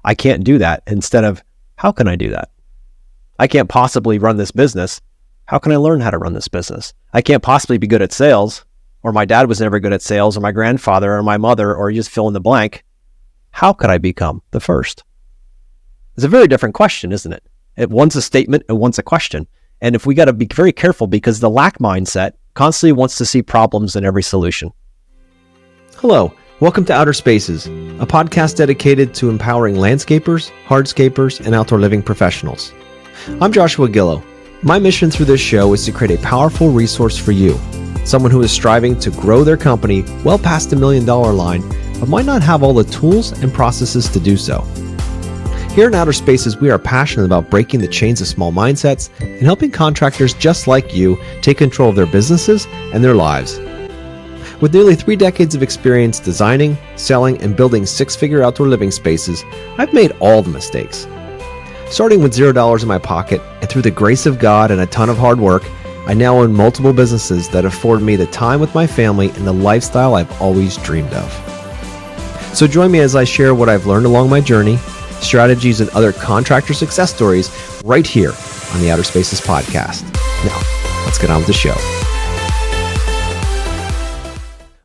I can't do that, instead of, how can I do that? I can't possibly run this business. How can I learn how to run this business? I can't possibly be good at sales, or my dad was never good at sales, or my grandfather, or my mother, or you just fill in the blank. How could I become the first? It's a very different question, isn't it? One's a statement and one's a question. And if we got to be very careful, because the lack mindset constantly wants to see problems in every solution. Hello, welcome to Outer Spaces, a podcast dedicated to empowering landscapers, hardscapers, and outdoor living professionals. I'm Joshua Gillow. My mission through this show is to create a powerful resource for you, someone who is striving to grow their company well past the $1 million line, but might not have all the tools and processes to do so. Here in Outer Spaces, we are passionate about breaking the chains of small mindsets and helping contractors just like you take control of their businesses and their lives. With nearly 3 decades of experience designing, selling, and building 6-figure outdoor living spaces, I've made all the mistakes. Starting with $0 in my pocket, and through the grace of God and a ton of hard work, I now own multiple businesses that afford me the time with my family and the lifestyle I've always dreamed of. So join me as I share what I've learned along my journey, strategies, and other contractor success stories right here on the Outer Spaces podcast. Now, let's get on with the show.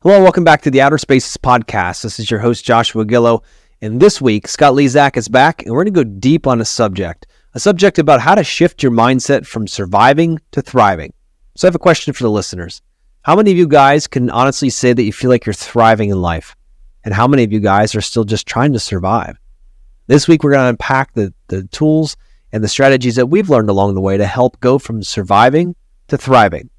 Hello, welcome back to the Outer Spaces podcast. This is your host, Joshua Gillow. And this week, Scott Lezak is back, and we're going to go deep on a subject about how to shift your mindset from surviving to thriving. So I have a question for the listeners. How many of you guys can honestly say that you feel like you're thriving in life? And how many of you guys are still just trying to survive? This week, we're going to unpack the tools and the strategies that we've learned along the way to help go from surviving to thriving.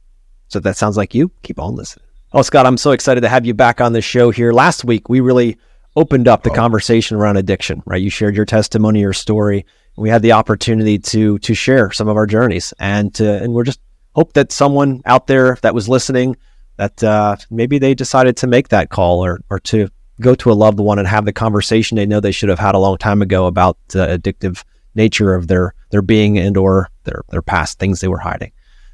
So if that sounds like you, keep on listening. Oh, Scott, I'm so excited to have you back on the show here. Last week, we really opened up the conversation around addiction, right? You shared your testimony, your story. We had the opportunity to share some of our journeys, and we're just hope that someone out there that was listening, that maybe they decided to make that call or to go to a loved one and have the conversation they know they should have had a long time ago about the addictive nature of their being and or their past things they were hiding.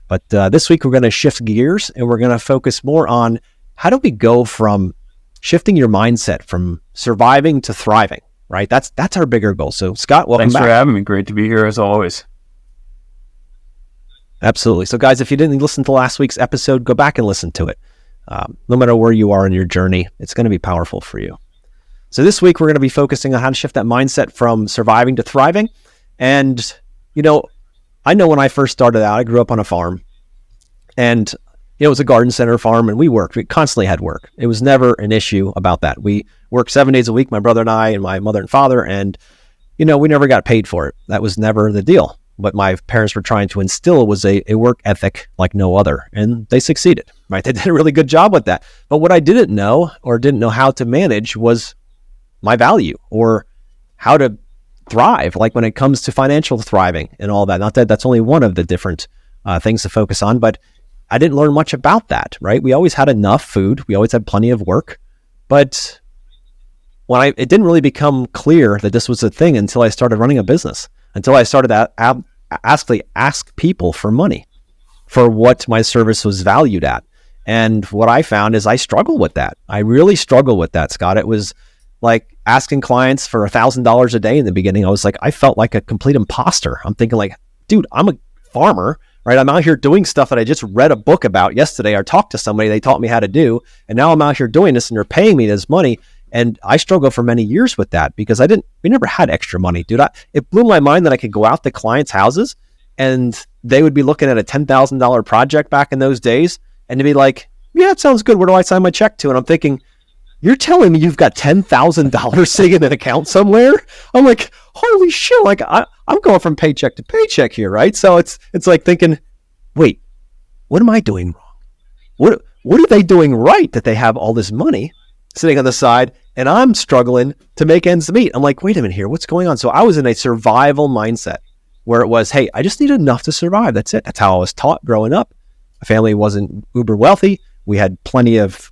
But this week we're going to shift gears, and we're going to focus more on how do we go from shifting your mindset from surviving to thriving, right? That's our bigger goal. So Scott, welcome back. Thanks for having me. Great to be here as always. Absolutely. So guys, if you didn't listen to last week's episode, go back and listen to it. No matter where you are in your journey, it's going to be powerful for you. So this week, we're going to be focusing on how to shift that mindset from surviving to thriving. And, I know when I first started out, I grew up on a farm, and it was a garden center farm, and we constantly had work. It was never an issue about that. We worked 7 days a week, my brother and I, and my mother and father, and, we never got paid for it. That was never the deal. What my parents were trying to instill was a work ethic like no other, and they succeeded, right? They did a really good job with that. But what I didn't know how to manage was my value or how to thrive, like when it comes to financial thriving and all that. Not that that's only one of the different things to focus on, but I didn't learn much about that, right? We always had enough food. We always had plenty of work. But it didn't really become clear that this was a thing until I started running a business, until I started to ask people for money for what my service was valued at. And what I found is I struggle with that. I really struggle with that, Scott. It was like asking clients for $1,000 a day in the beginning. I felt like a complete imposter. I'm thinking like, dude, I'm a farmer, right? I'm out here doing stuff that I just read a book about yesterday or talked to somebody, they taught me how to do. And now I'm out here doing this and you're paying me this money. And I struggled for many years with that because we never had extra money, dude. It blew my mind that I could go out to clients' houses and they would be looking at a $10,000 project back in those days and to be like, yeah, it sounds good. Where do I sign my check to? And I'm thinking, you're telling me you've got $10,000 sitting in an account somewhere? I'm like, holy shit. Like I'm going from paycheck to paycheck here, right? So it's like thinking, wait, what am I doing wrong? What are they doing right that they have all this money sitting on the side and I'm struggling to make ends meet? I'm like, wait a minute here, what's going on? So I was in a survival mindset where it was, hey, I just need enough to survive. That's it. That's how I was taught growing up. My family wasn't uber wealthy. We had plenty of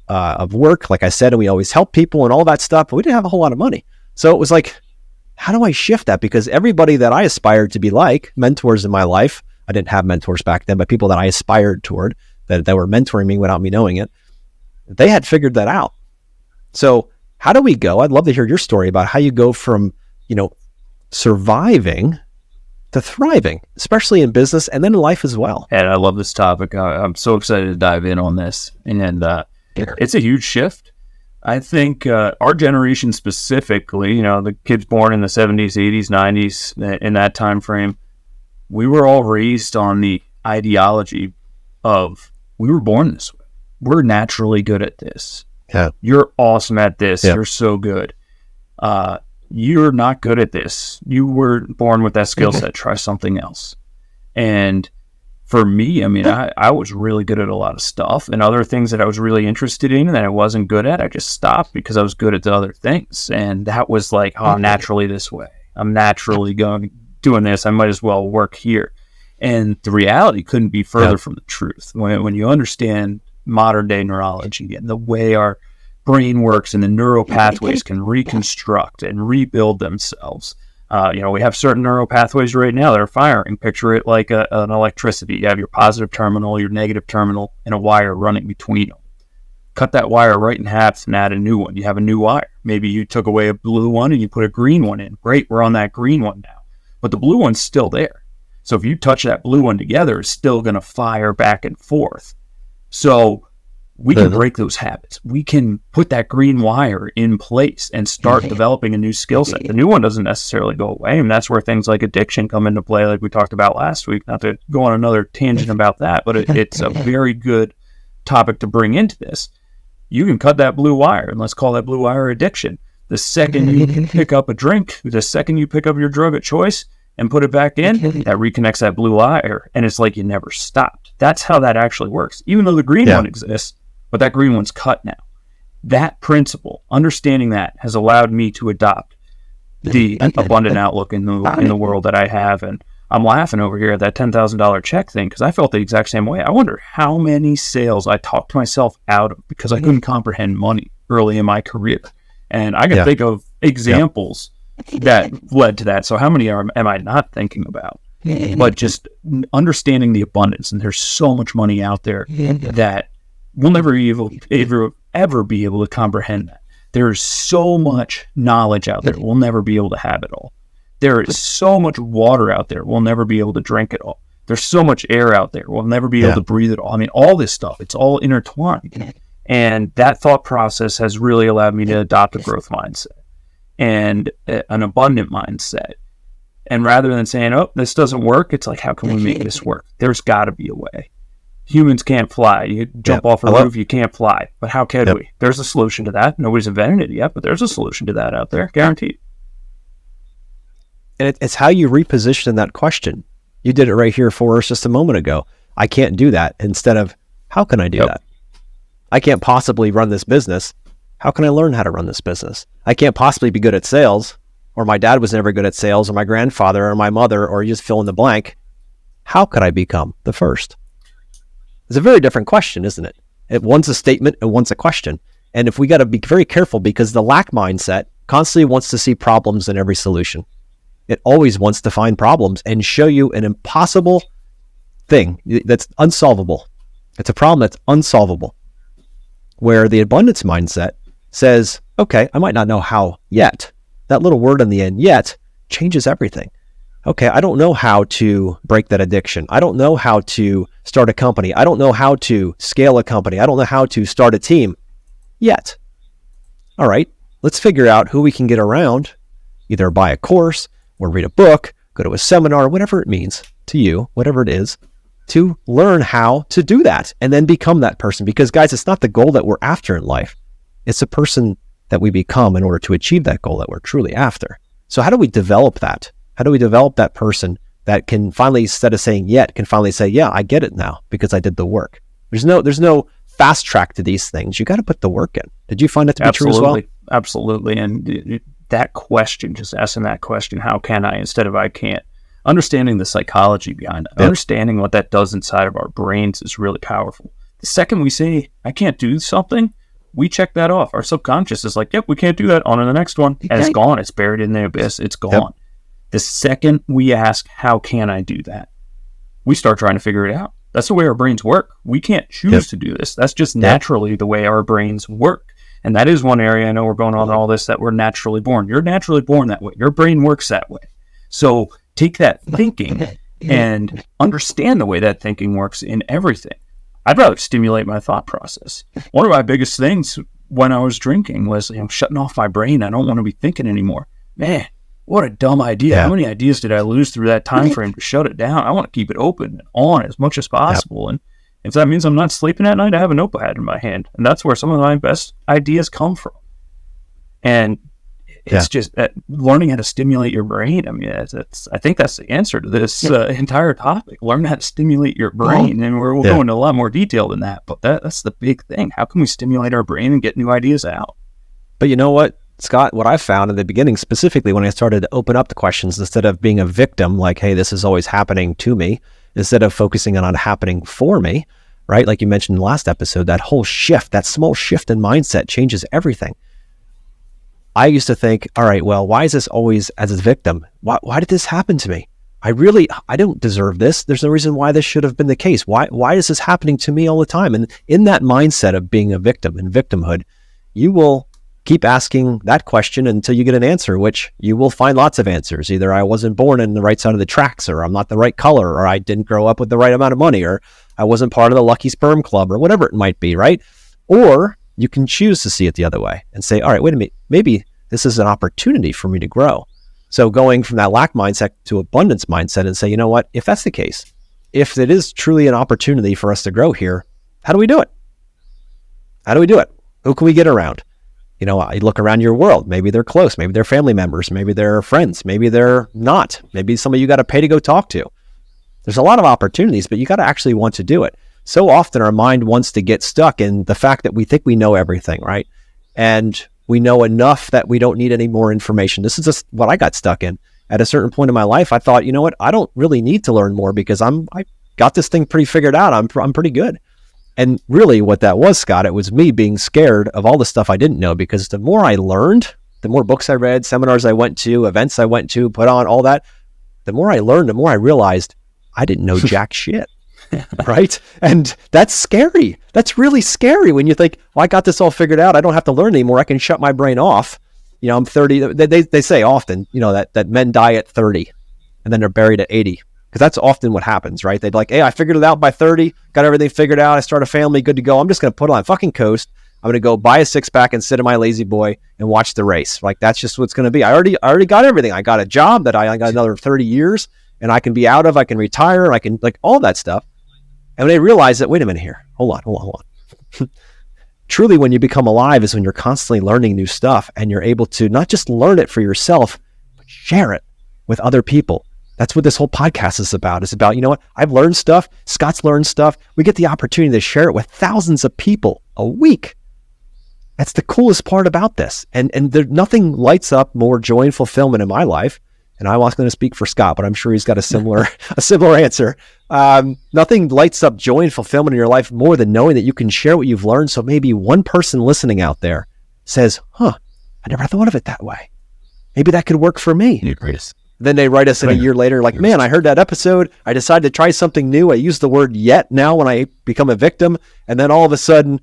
work, like I said, and we always helped people and all that stuff, but we didn't have a whole lot of money. So it was like, how do I shift that? Because everybody that I aspired to be like, mentors in my life, I didn't have mentors back then, but people that I aspired toward, that were mentoring me without me knowing it, they had figured that out. So how do we go? I'd love to hear your story about how you go from, surviving to thriving, especially in business and then in life as well. And I love this topic. I'm so excited to dive in on this. And it's a huge shift. I think our generation specifically, the kids born in the 70s, 80s, 90s, in that time frame, we were all raised on the ideology of we were born this way. We're naturally good at this. Yeah. You're awesome at this. Yeah. You're so good. You're not good at this. You were born with that skill set. Try something else. And for me, I was really good at a lot of stuff, and other things that I was really interested in that I wasn't good at, I just stopped because I was good at the other things. And that was like, I'm naturally this way. I'm naturally doing this. I might as well work here. And the reality couldn't be further from the truth. When you understand modern day neurology and the way our brain works and the neural pathways can reconstruct and rebuild themselves. We have certain neural pathways right now that are firing. Picture it like an electricity. You have your positive terminal, your negative terminal, and a wire running between them. Cut that wire right in half and add a new one. You have a new wire. Maybe you took away a blue one and you put a green one in. Great, we're on that green one now. But the blue one's still there. So if you touch that blue one together, it's still going to fire back and forth. So we can break those habits. We can put that green wire in place and start developing a new skill set. The new one doesn't necessarily go away, and that's where things like addiction come into play, like we talked about last week. Not to go on another tangent about that, but it's a very good topic to bring into this. You can cut that blue wire, and let's call that blue wire addiction. The second you pick up a drink, the second you pick up your drug of choice and put it back in, that reconnects that blue wire, and it's like you never stopped. That's how that actually works, even though the green one exists. But that green one's cut now. That principle, understanding that, has allowed me to adopt the abundant outlook in the world that I have. And I'm laughing over here at that $10,000 check thing because I felt the exact same way. I wonder how many sales I talked myself out of because I couldn't comprehend money early in my career. And I can think of examples that led to that. So how many am I not thinking about? But just understanding the abundance. And there's so much money out there that we'll never ever be able to comprehend that. There's so much knowledge out there. We'll never be able to have it all. There is so much water out there. We'll never be able to drink it all. There's so much air out there. We'll never be able to breathe it all. All this stuff, it's all intertwined. And that thought process has really allowed me to adopt a growth mindset and an abundant mindset. And rather than saying, oh, this doesn't work, it's like, how can we make this work? There's got to be a way. Humans can't fly. You jump off a roof, you can't fly. But how can we? There's a solution to that. Nobody's invented it yet, but there's a solution to that out there, guaranteed. And it's how you reposition that question. You did it right here for us just a moment ago. I can't do that, instead of, how can I do that? I can't possibly run this business. How can I learn how to run this business? I can't possibly be good at sales, or my dad was never good at sales, or my grandfather, or my mother, or you just fill in the blank. How could I become the first? It's a very different question, isn't it? One's a statement and one's a question. And if we got to be very careful, because the lack mindset constantly wants to see problems in every solution. It always wants to find problems and show you an impossible thing that's unsolvable. It's a problem that's unsolvable. Where the abundance mindset says, okay, I might not know how yet. That little word in the end, yet, changes everything. Okay, I don't know how to break that addiction. I don't know how to start a company. I don't know how to scale a company. I don't know how to start a team yet. All right, let's figure out who we can get around, either buy a course or read a book, go to a seminar, whatever it means to you, whatever it is, to learn how to do that and then become that person. Because guys, it's not the goal that we're after in life. It's the person that we become in order to achieve that goal that we're truly after. So how do we develop that? How do we develop that person that can finally, instead of saying yet, can finally say, yeah, I get it now because I did the work? There's no fast track to these things. You got to put the work in. Did you find that to be true as well? Absolutely. And that question, just asking that question, how can I, instead of I can't, understanding the psychology behind it, understanding what that does inside of our brains is really powerful. The second we say, I can't do something, we check that off. Our subconscious is like, yep, we can't do that. On to the next one. And it's gone. It's buried in the abyss. It's gone. Yep. The second we ask, how can I do that? We start trying to figure it out. That's the way our brains work. We can't choose to do this. That's just naturally the way our brains work. And that is one area, I know we're going on all this, that we're naturally born. You're naturally born that way. Your brain works that way. So take that thinking and understand the way that thinking works in everything. I'd rather stimulate my thought process. One of my biggest things when I was drinking was, I'm shutting off my brain. I don't want to be thinking anymore. Man, what a dumb idea. Yeah. How many ideas did I lose through that time frame to shut it down? I want to keep it open and on as much as possible. Yep. And if that means I'm not sleeping at night, I have a notepad in my hand. And that's where some of my best ideas come from. And it's just learning how to stimulate your brain. I mean, I think that's the answer to this entire topic. Learn how to stimulate your brain. And we'll go into a lot more detail than that. But that's the big thing. How can we stimulate our brain and get new ideas out? But you know what, Scott, what I found in the beginning, specifically when I started to open up the questions, instead of being a victim, like, hey, this is always happening to me, instead of focusing on it happening for me, right? Like you mentioned in the last episode, that whole shift, that small shift in mindset changes everything. I used to think, all right, well, why is this always as a victim? Why did this happen to me? I don't deserve this. There's no reason why this should have been the case. Why is this happening to me all the time? And in that mindset of being a victim and victimhood, you will keep asking that question until you get an answer, which you will find lots of answers. Either I wasn't born in the right side of the tracks, or I'm not the right color, or I didn't grow up with the right amount of money, or I wasn't part of the lucky sperm club, or whatever it might be, right? Or you can choose to see it the other way and say, all right, wait a minute, maybe this is an opportunity for me to grow. So going from that lack mindset to abundance mindset and say, you know what, if that's the case, if it is truly an opportunity for us to grow here, how do we do it? How do we do it? Who can we get around? You know, you look around your world, maybe they're close, maybe they're family members, maybe they're friends, maybe they're not, maybe somebody you got to pay to go talk to. There's a lot of opportunities, but you got to actually want to do it. So often our mind wants to get stuck in the fact that we think we know everything, right? And we know enough that we don't need any more information. This is just what I got stuck in. At a certain point in my life, I thought, you know what? I don't really need to learn more because I got this thing pretty figured out. I'm pretty good. And really what that was, Scott, it was me being scared of all the stuff I didn't know, because the more I learned, the more books I read, seminars I went to, events I went to, put on, all that, the more I learned, the more I realized I didn't know jack shit. Right? And that's scary. That's really scary when you think, well, I got this all figured out. I don't have to learn anymore. I can shut my brain off. You know, I'm 30. They say often, you know, that men die at 30 and then they're buried at 80. Because that's often what happens, right? They'd like, hey, I figured it out by 30, got everything figured out. I start a family, good to go. I'm just going to put on fucking coast. I'm going to go buy a six pack and sit in my lazy boy and watch the race. Like, that's just what's going to be. I already got everything. I got a job that I got another 30 years and I can be out of, I can retire, I can, like, all that stuff. And when they realize that, wait a minute here, hold on. Truly, when you become alive is when you're constantly learning new stuff and you're able to not just learn it for yourself, but share it with other people. That's what this whole podcast is about. It's about, you know what, I've learned stuff, Scott's learned stuff. We get the opportunity to share it with thousands of people a week. That's the coolest part about this. And nothing lights up more joy and fulfillment in my life. And I was going to speak for Scott, but I'm sure he's got a similar answer. Nothing lights up joy and fulfillment in your life more than knowing that you can share what you've learned. So maybe one person listening out there says, I never thought of it that way. Maybe that could work for me. Then they write us in a year later like, man, I heard that episode. I decided to try something new. I use the word yet now when I become a victim. And then all of a sudden,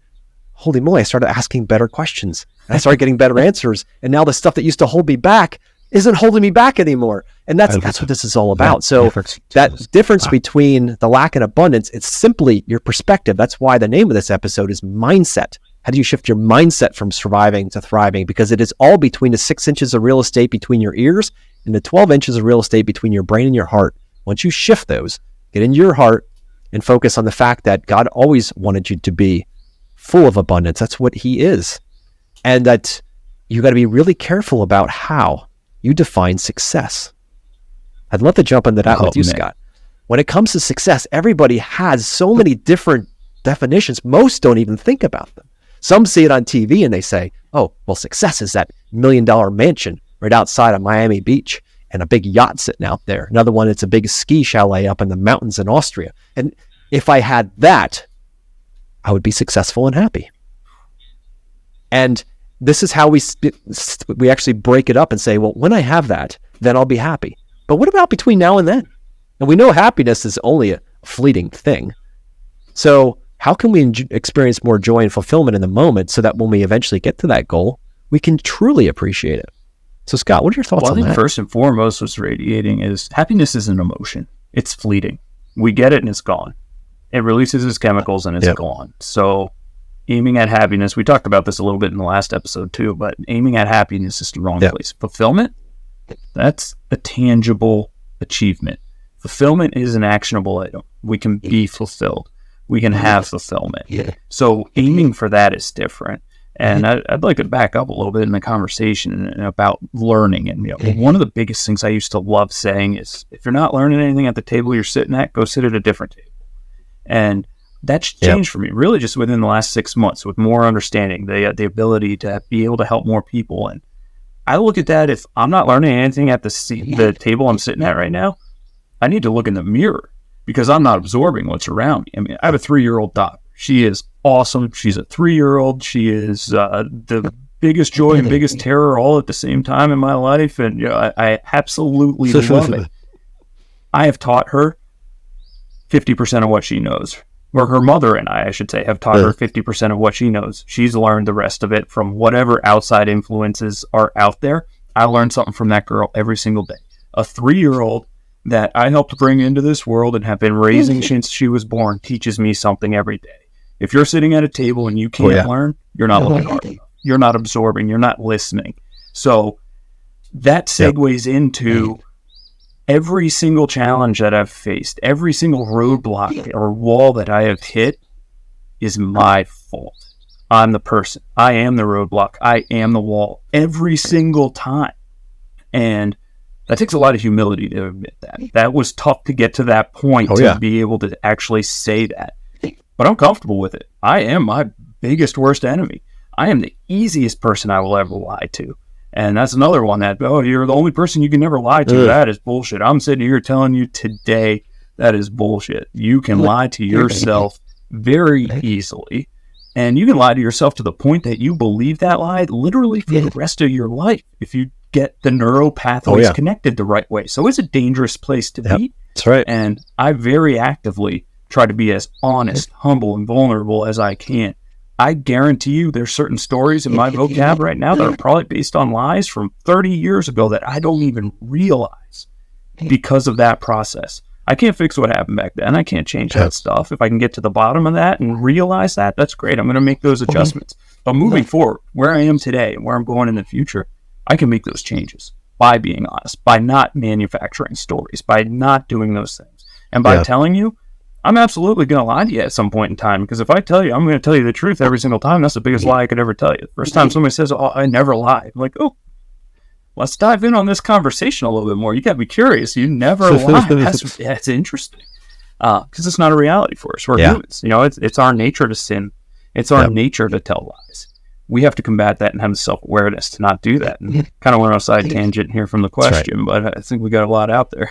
holy moly, I started asking better questions. And I started getting better answers. And now the stuff that used to hold me back isn't holding me back anymore. And that's what this is all about. So that difference between the lack and abundance, it's simply your perspective. That's why the name of this episode is mindset. How do you shift your mindset from surviving to thriving? Because it is all between the 6 inches of real estate between your ears and the 12 inches of real estate between your brain and your heart. Once you shift those, get in your heart and focus on the fact that God always wanted you to be full of abundance. That's what he is. And that you got to be really careful about how you define success. I'd love to jump into that with you, man. Scott. When it comes to success, everybody has so many different definitions. Most don't even think about them. Some see it on TV and they say, oh, well, success is that $1 million mansion right outside of Miami Beach and a big yacht sitting out there. Another one, it's a big ski chalet up in the mountains in Austria. And if I had that, I would be successful and happy. And this is how we actually break it up and say, well, when I have that, then I'll be happy. But what about between now and then? And we know happiness is only a fleeting thing. So how can we experience more joy and fulfillment in the moment so that when we eventually get to that goal, we can truly appreciate it? So Scott, what are your thoughts Well, I on think that? first and foremost, what's radiating is happiness is an emotion. It's fleeting. We get it and it's gone. It releases its chemicals and it's gone. So aiming at happiness, we talked about this a little bit in the last episode too, but aiming at happiness is the wrong place. Fulfillment, that's a tangible achievement. Fulfillment is an actionable item. We can be fulfilled. We can have fulfillment. So aiming for that is different. And I'd like to back up a little bit in the conversation about learning. And one of the biggest things I used to love saying is, if you're not learning anything at the table you're sitting at, go sit at a different table. And that's changed for me, really, just within the last 6 months, with more understanding, the ability to be able to help more people. And I look at that, if I'm not learning anything at the table I'm sitting at right now, I need to look in the mirror, because I'm not absorbing what's around me. I mean, I have a 3-year-old daughter. She is awesome. She's a 3-year-old. She is the biggest joy and biggest terror all at the same time in my life. And I absolutely love it. I have taught her 50% of what she knows. Or her mother and I should say, have taught her 50% of what she knows. She's learned the rest of it from whatever outside influences are out there. I learned something from that girl every single day. A 3-year-old that I helped bring into this world and have been raising since she was born teaches me something every day. If you're sitting at a table and you can't learn, you're not looking hard enough. You're not absorbing. You're not listening. So that segues into every single challenge that I've faced, every single roadblock or wall that I have hit is my fault. I'm the person. I am the roadblock. I am the wall every single time. And that takes a lot of humility to admit that. That was tough to get to that point to be able to actually say that. But I'm comfortable with it. I am my biggest, worst enemy. I am the easiest person I will ever lie to. And that's another one that, you're the only person you can never lie to. That is bullshit. I'm sitting here telling you today that is bullshit. You can lie to yourself very easily. And you can lie to yourself to the point that you believe that lie literally for the rest of your life if you get the neural pathways connected the right way. So it's a dangerous place to be. That's right. And I very actively try to be as honest, humble, and vulnerable as I can. I guarantee you there's certain stories in my vocab right now that are probably based on lies from 30 years ago that I don't even realize because of that process. I can't fix what happened back then. I can't change that stuff. If I can get to the bottom of that and realize that, that's great. I'm going to make those adjustments. But moving forward, where I am today and where I'm going in the future, I can make those changes by being honest, by not manufacturing stories, by not doing those things. And by telling you, I'm absolutely going to lie to you at some point in time, because if I tell you I'm going to tell you the truth every single time, that's the biggest lie I could ever tell you. First time somebody says, I never lie, I'm like, let's dive in on this conversation a little bit more. You got me curious. You never lie. That's interesting. Because it's not a reality for us. We're humans. It's our nature to sin. It's our nature to tell lies. We have to combat that and have the self-awareness to not do that. And kind of went on a side tangent here from the question, but I think we got a lot out there.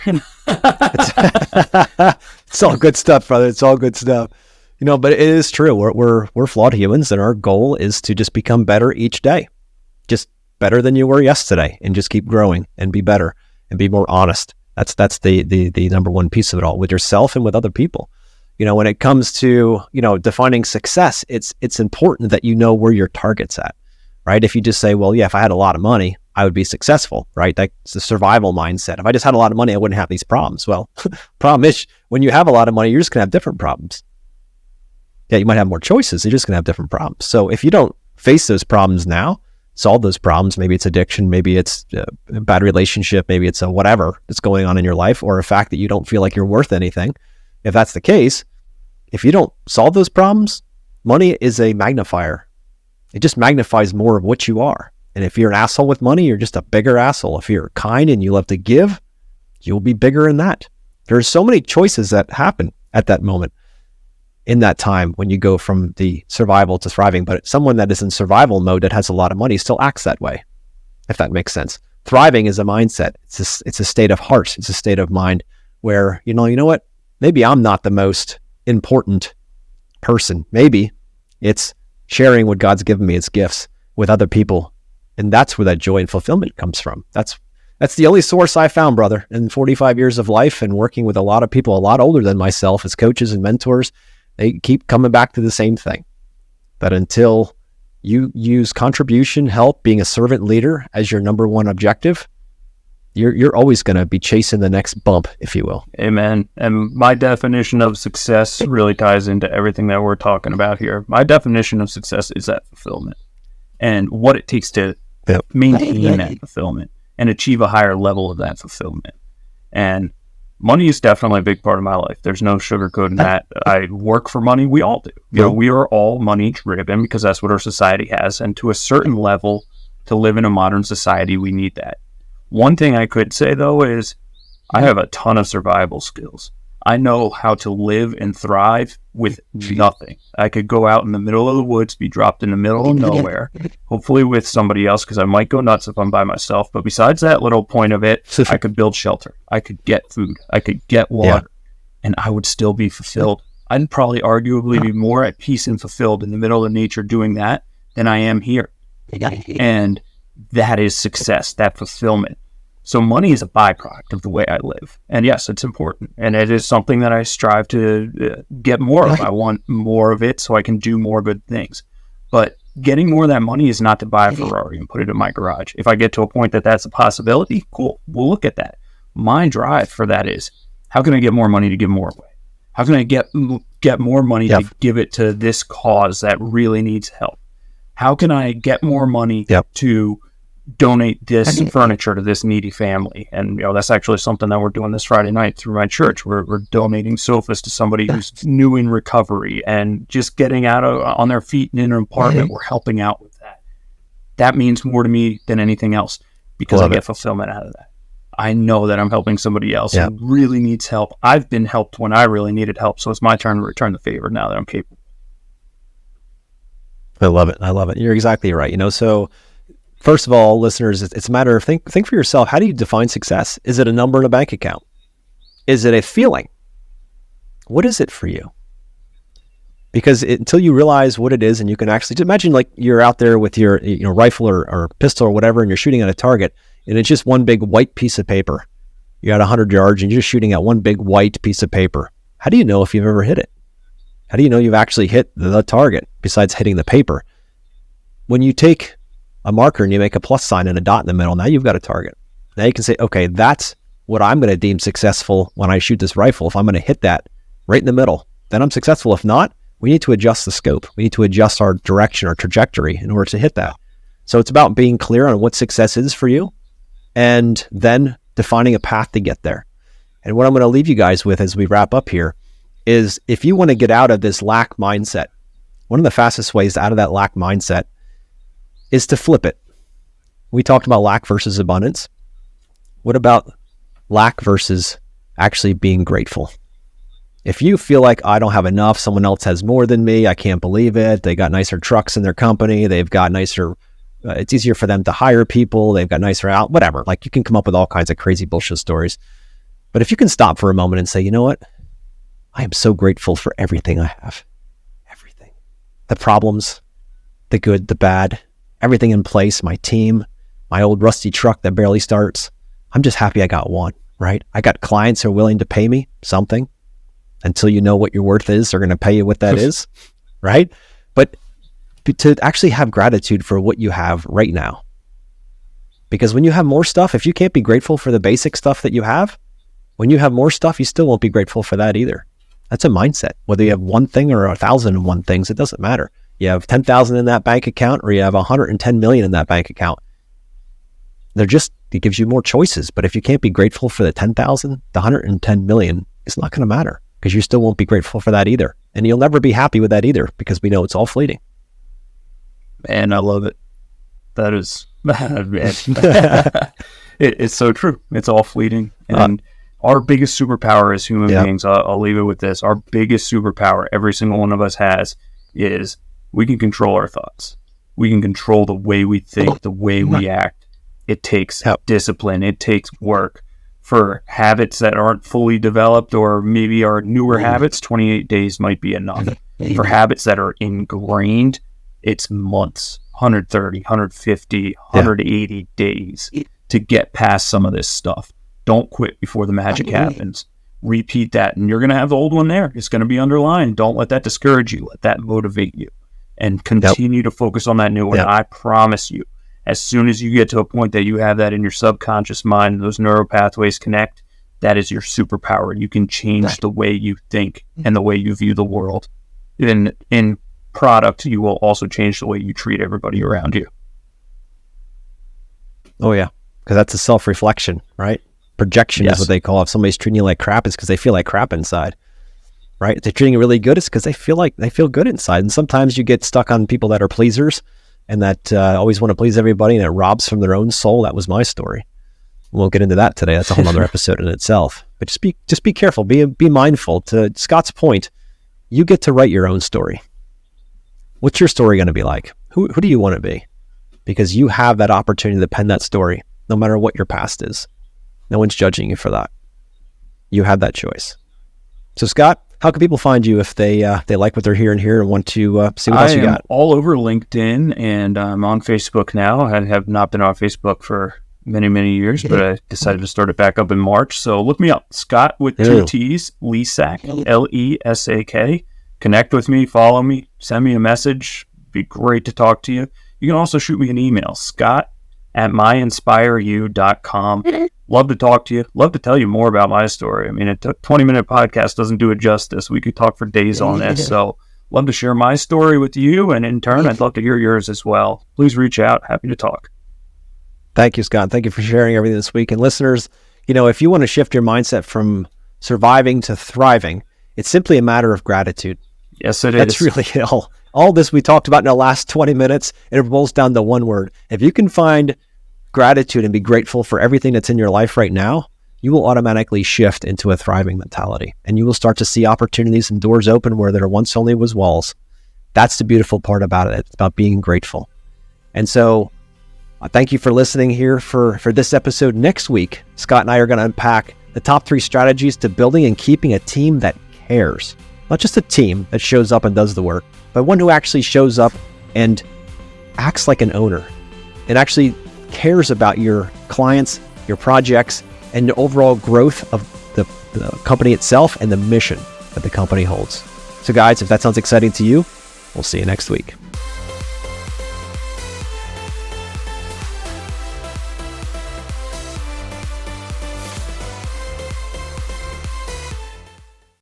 It's all good stuff, brother. It's all good stuff. But it is true. We're flawed humans, and our goal is to just become better each day. Just better than you were yesterday, and just keep growing and be better and be more honest. That's the number one piece of it all, with yourself and with other people. When it comes to, defining success, it's important that you know where your target's at, right? If you just say, if I had a lot of money, I would be successful, right? That's the survival mindset. If I just had a lot of money, I wouldn't have these problems. Well, problem is, when you have a lot of money, you're just going to have different problems. Yeah, you might have more choices. You're just going to have different problems. So if you don't face those problems now, solve those problems, maybe it's addiction, maybe it's a bad relationship, maybe it's a whatever that's going on in your life, or a fact that you don't feel like you're worth anything. If that's the case, if you don't solve those problems, money is a magnifier. It just magnifies more of what you are. And if you're an asshole with money, you're just a bigger asshole. If you're kind and you love to give, you'll be bigger in that. There's so many choices that happen at that moment, in that time when you go from the survival to thriving. But someone that is in survival mode that has a lot of money still acts that way, if that makes sense. Thriving is a mindset. It's a state of heart. It's a state of mind where, you know what? Maybe I'm not the most important person. Maybe it's sharing what God's given me as gifts with other people. And that's where that joy and fulfillment comes from. That's the only source I found, brother, in 45 years of life and working with a lot of people a lot older than myself as coaches and mentors. They keep coming back to the same thing, that until you use contribution, help, being a servant leader as your number one objective, you're always going to be chasing the next bump, if you will. Amen. And my definition of success really ties into everything that we're talking about here. My definition of success is that fulfillment and what it takes to maintain that fulfillment and achieve a higher level of that fulfillment. And money is definitely a big part of my life. There's no sugarcoating that. I work for money. We all do. You know, we are all money driven because that's what our society has. And to a certain level, to live in a modern society, we need that. One thing I could say, though, is I have a ton of survival skills. I know how to live and thrive with nothing. I could go out in the middle of the woods, be dropped in the middle of nowhere, hopefully with somebody else, because I might go nuts if I'm by myself. But besides that little point of it, I could build shelter. I could get food. I could get water. And I would still be fulfilled. I'd probably arguably be more at peace and fulfilled in the middle of nature doing that than I am here. And that is success, that fulfillment. So money is a byproduct of the way I live. And yes, it's important. And it is something that I strive to get more of. I want more of it so I can do more good things. But getting more of that money is not to buy a Ferrari and put it in my garage. If I get to a point that that's a possibility, cool, we'll look at that. My drive for that is, how can I get more money to give more away? How can I get more money to give it to this cause that really needs help? How can I get more money to donate this furniture to this needy family? And that's actually something that we're doing this Friday night through my church. We're donating sofas to somebody who's new in recovery and just getting out on their feet in an apartment. We're helping out with that. That means more to me than anything else because I get fulfillment out of that. I know that I'm helping somebody else who really needs help. I've been helped when I really needed help, so it's my turn to return the favor now that I'm capable. I love it. You're exactly right. So first of all, listeners, it's a matter of think for yourself. How do you define success? Is it a number in a bank account? Is it a feeling? What is it for you? Because until you realize what it is, and you can actually imagine, like you're out there with your rifle or pistol or whatever, and you're shooting at a target, and it's just one big white piece of paper. You're at 100 yards, and you're just shooting at one big white piece of paper. How do you know if you've ever hit it? How do you know you've actually hit the target besides hitting the paper? When you take a marker and you make a plus sign and a dot in the middle, now you've got a target. Now you can say, okay, that's what I'm going to deem successful when I shoot this rifle. If I'm going to hit that right in the middle, then I'm successful. If not, we need to adjust the scope. We need to adjust our direction or trajectory in order to hit that. So it's about being clear on what success is for you and then defining a path to get there. And what I'm going to leave you guys with as we wrap up here is, if you want to get out of this lack mindset, one of the fastest ways out of that lack mindset is to flip it. We talked about lack versus abundance. What about lack versus actually being grateful? If you feel like, I don't have enough, someone else has more than me, I can't believe it, they got nicer trucks in their company, they've got nicer, it's easier for them to hire people, they've got nicer out, whatever. Like, you can come up with all kinds of crazy bullshit stories. But if you can stop for a moment and say, you know what? I am so grateful for everything I have. Everything. The problems, the good, the bad, everything in place, my team, my old rusty truck that barely starts. I'm just happy I got one, right? I got clients who are willing to pay me something. Until you know what your worth is, they're going to pay you what that is, right? But to actually have gratitude for what you have right now. Because when you have more stuff, if you can't be grateful for the basic stuff that you have, when you have more stuff, you still won't be grateful for that either. That's a mindset. Whether you have one thing or 1,001 things, it doesn't matter. You have 10,000 in that bank account or you have 110 million in that bank account. It gives you more choices. But if you can't be grateful for the 10,000, the 110 million, it's not going to matter, because you still won't be grateful for that either. And you'll never be happy with that either, because we know it's all fleeting. Man, I love it. That is, it's so true. It's all fleeting. And our biggest superpower as human beings, I'll leave it with this. Our biggest superpower every single one of us has is we can control our thoughts. We can control the way we think, the way we act. It takes discipline. It takes work. For habits that aren't fully developed, or maybe are newer habits, 28 days might be enough. For habits that are ingrained, it's months, 130, 150, 180 days to get past some of this stuff. Don't quit before the magic happens. Repeat that, and you're going to have the old one there. It's going to be underlined. Don't let that discourage you. Let that motivate you. and continue to focus on that new one. I promise you, as soon as you get to a point that you have that in your subconscious mind, those neural pathways connect, that is your superpower. You can change the way you think and the way you view the world. In product, you will also change the way you treat everybody around you. Oh, yeah. Because that's a self-reflection, right? Projection is what they call it. If somebody's treating you like crap, it's because they feel like crap inside, right? If they're treating you really good, it's because they feel good inside. And sometimes you get stuck on people that are pleasers and that always want to please everybody, and it robs from their own soul. That was my story. We'll get into that today. That's a whole other episode in itself. But just be careful. Be mindful. To Scott's point, you get to write your own story. What's your story going to be like? Who do you want to be? Because you have that opportunity to pen that story, no matter what your past is. No one's judging you for that. You have that choice. So, Scott, how can people find you if they like what they're hearing here and want to see what else you got? All over LinkedIn, and I'm on Facebook now. I have not been on Facebook for many, many years, but I decided to start it back up in March. So look me up, Scott with 2 T's, Lesak, Lesak. Connect with me, follow me, send me a message. Be great to talk to you. You can also shoot me an email, scott@myinspireyou.com. Love to talk to you. Love to tell you more about my story. I mean, a 20-minute podcast doesn't do it justice. We could talk for days on this. So love to share my story with you. And in turn, I'd love to hear yours as well. Please reach out. Happy to talk. Thank you, Scott. Thank you for sharing everything this week. And listeners, if you want to shift your mindset from surviving to thriving, it's simply a matter of gratitude. Yes, it is. That's really all this we talked about in the last 20 minutes. It boils down to one word. If you can find gratitude and be grateful for everything that's in your life right now, you will automatically shift into a thriving mentality, and you will start to see opportunities and doors open where there once only was walls. That's the beautiful part about it. It's about being grateful. And so thank you for listening here for this episode. Next week, Scott and I are going to unpack the top 3 strategies to building and keeping a team that cares. Not just a team that shows up and does the work, but one who actually shows up and acts like an owner and actually cares about your clients, your projects, and the overall growth of the company itself and the mission that the company holds. So guys, if that sounds exciting to you, we'll see you next week.